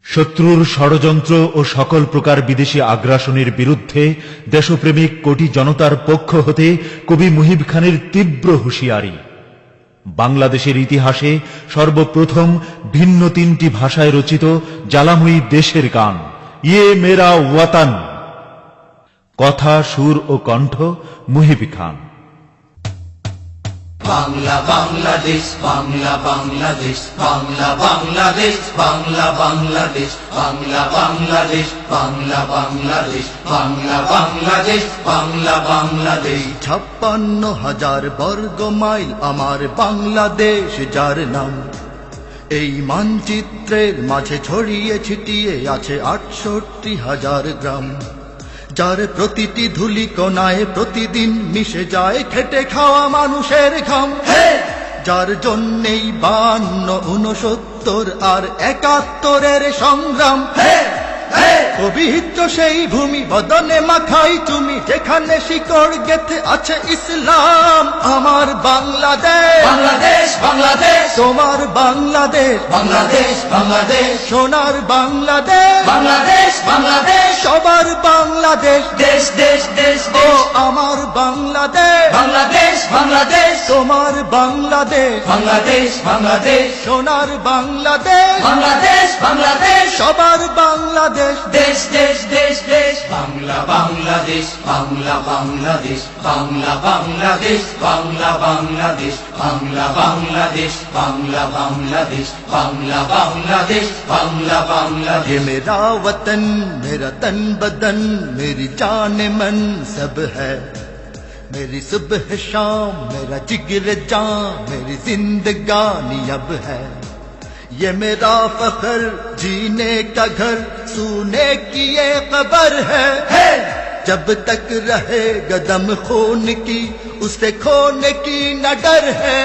শত্রুর ষড়যন্ত্র ও সকল প্রকার বিদেশী আগ্রাসনের বিরুদ্ধে দেশপ্রেমিক কোটি জনতার পক্ষ হতে কবি মুহিব খানের তীব্র হুঁশিয়ারি। বাংলাদেশের ইতিহাসে সর্বপ্রথম ভিন্ন 3টি ভাষায় রচিত জ্বালাময়ী দেশের গান ইয়ে মেরা ওয়াতান। কথা, সুর ও কণ্ঠ মুহিব খান। বাংলা বাংলাদেশ, বাংলা বাংলাদেশ, বাংলা বাংলাদেশ, বাংলা বাংলাদেশ, বাংলা বাংলাদেশ, বাংলা বাংলাদেশ, বাংলা বাংলাদেশ, বাংলা বাংলাদেশ। 56,000 বর্গ মাইল আমার বাংলাদেশ যার নাম, এই মানচিত্রের মাঝে ছড়িয়ে ছিটিয়ে আছে 68,000 গ্রাম, যার প্রতিটি ধুলি কোনায় প্রতিদিন মিশে যায় খেটে খাওয়া মানুষের ঘাম, যার জন্যেই 52, 69 আর 71-এর সংগ্রাম। পবিত্র সেই ভূমি বদনে মাখাই তুমি, যেখানে শিকড় গেথে আছে ইসলাম। আমার বাংলাদেশ, বাংলাদেশ বাংলাদেশ, তোমার বাংলাদেশ, বাংলাদেশ বাংলাদেশ, সোনার বাংলাদেশ, বাংলাদেশ বাংলাদেশ, সবার বাংলাদেশ। দেশ দেশ দেশ ও দেশ, আমার বাংলাদেশ, বাংলাদেশ বাংলাদেশ, তোমার বাংলাদেশ, বাংলাদেশ বাংলাদেশ, সোনার বাংলাদেশ, বাংলাদেশ বাংলাদেশ, সবার বাংলাদেশ। দেশ দেশ দেশ দেশ। বাংলা বাংলাদেশ, বাংলা বাংলাদেশ, বাংলা বাংলাদেশ, বাংলা বাংলাদেশ, বাংলা বাংলাদেশ, বাংলা বাংলাদেশ, বাংলা বাংলাদেশ, বাংলা বাংলাদেশ। ये मेरा वतन, मेरा तन बदन, मेरी जान मन सब है, मेरी सुबह शाम, मेरा जिगर जान, मेरी जिंदगानी अब है। ये मेरा फख्र, जीने का घर, सूने की ये कब्र है। जब तक रहे गदम खून की, उसे खोने की न डर है।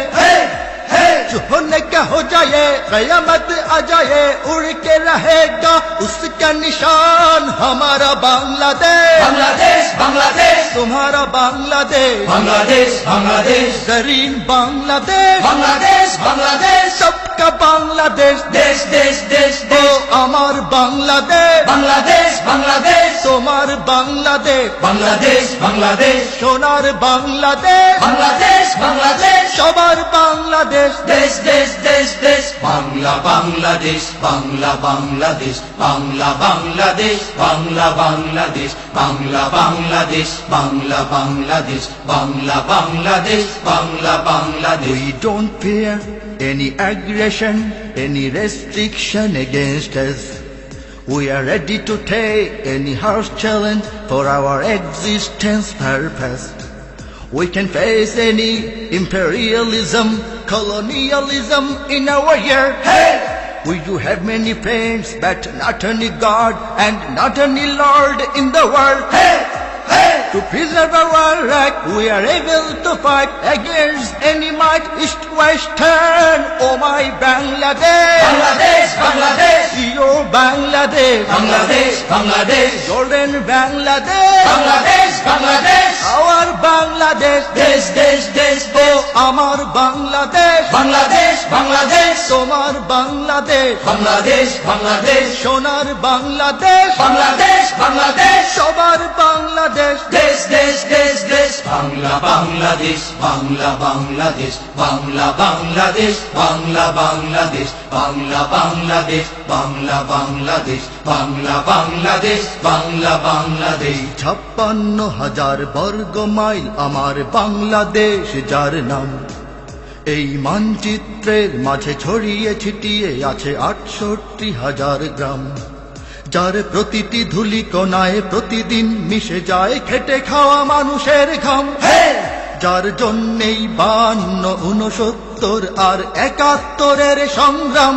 जो होने का हो जाए, कयामत आ जाए, उड़ के रहेगा उसका निशान। हमारा बांग्लादेश, बांग्लादेश बांग्लादेश, तुम्हारा बांग्लादेश, बांग्लादेश बांग्लादेश, जरीन बांग्लादेश, बांग्लादेश बांग्लादेश, सबका बांग्लादेश। देश देश देश ओ देश। আমার বাংলাদেশ, बांग्लादेश बांग्लादेश, তোমার বাংলাদেশ, बांग्लादेश बांग्लादेश, সোনার বাংলাদেশ, बांग्लादेश बांग्लादेश, সবার বাংলাদেশ। देश देश देश देश। Bangla Bangladesh, Bangla Bangladesh, Bangla Bangladesh, Bangla Bangladesh, Bangla Bangladesh, Bangla Bangladesh, Bangla Bangladesh, Bangla Bangladesh. We don't fear any aggression, any restriction against us. We are ready to take any harsh challenge for our existence purpose. We can face any imperialism, colonialism in our year. We do have many friends, but not any God and not any Lord in the world. To preserve our right, we are able to fight against any might, east, western. Oh my Bangladesh, Bangladesh Bangladesh, your Bangladesh, Bangladesh Bangladesh, golden Bangladesh, Bangladesh Bangladesh, our Bangladesh. देश देश देश Oh, देश। আমার বাংলাদেশ, बांग्लादेश बांग्लादेश, তোমার বাংলাদেশ, बांग्लादेश बांग्लादेश, সোনার বাংলাদেশ, बांग्लादेश बांग्लादेश, সবার বাংলাদেশ। देश देश देश देश। बांग्ला बांग्लादेश, बांग्ला बांग्लादेश, बांग्ला बांग्लादेश, बांग्ला बांग्लादेश, बांग्ला बांग्लादेश, बांग्ला बांग्लादेश, बांग्ला बांग्लादेश, बांग्ला बांग्लादेश। 56,000 বর্গ মাইল আমার বাংলাদেশ যার নাম, এই মানচিত্রের মাঝে ছড়িয়ে ছিটিয়ে আছে 68,000 গ্রাম, যার প্রতিটি ধুলি কোনায় প্রতিদিন মিশে যায় খেটে খাওয়া মানুষের ঘাম, যার জন্যেই 52, 69 আর 71-এর সংগ্রাম।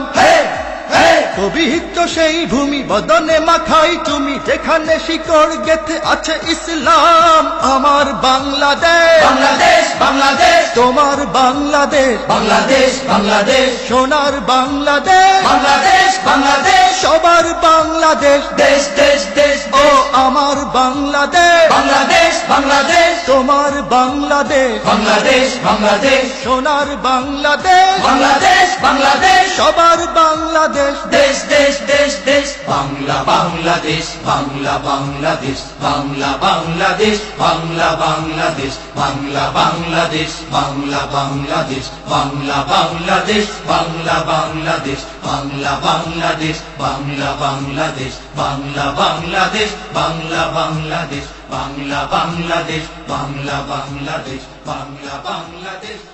পবিত্র সেই ভূমি বদনে মাখাই তুমি, যেখানে শিকড় গেথে আছে ইসলাম। আমার বাংলাদেশ, बांग्लादेश बांग्लादेश, তোমার বাংলাদেশ, বাংলাদেশ বাংলাদেশ সোনার বাংলাদেশ, বাংলাদেশ বাংলাদেশ সবার বাংলাদেশ, দেশ দেশ দেশ ও আমার বাংলাদেশ, বাংলাদেশ বাংলাদেশ তোমার বাংলাদেশ, বাংলাদেশ বাংলাদেশ সোনার বাংলাদেশ, বাংলাদেশ বাংলাদেশ সবার বাংলাদেশ, দেশ দেশ দেশ দেশ বাংলা বাংলাদেশ বাংলা বাংলাদেশ বাংলা বাংলাদেশ বাংলা বাংলাদেশ বাংলা বাংলাদেশ বাংলা বাংলাদেশ বাংলা বাংলাদেশ বাংলা বাংলাদেশ বাংলা বাংলাদেশ বাংলা বাংলাদেশ বাংলা বাংলাদেশ বাংলা বাংলাদেশ বাংলা বাংলাদেশ বাংলা বাংলাদেশ বাংলা বাংলাদেশ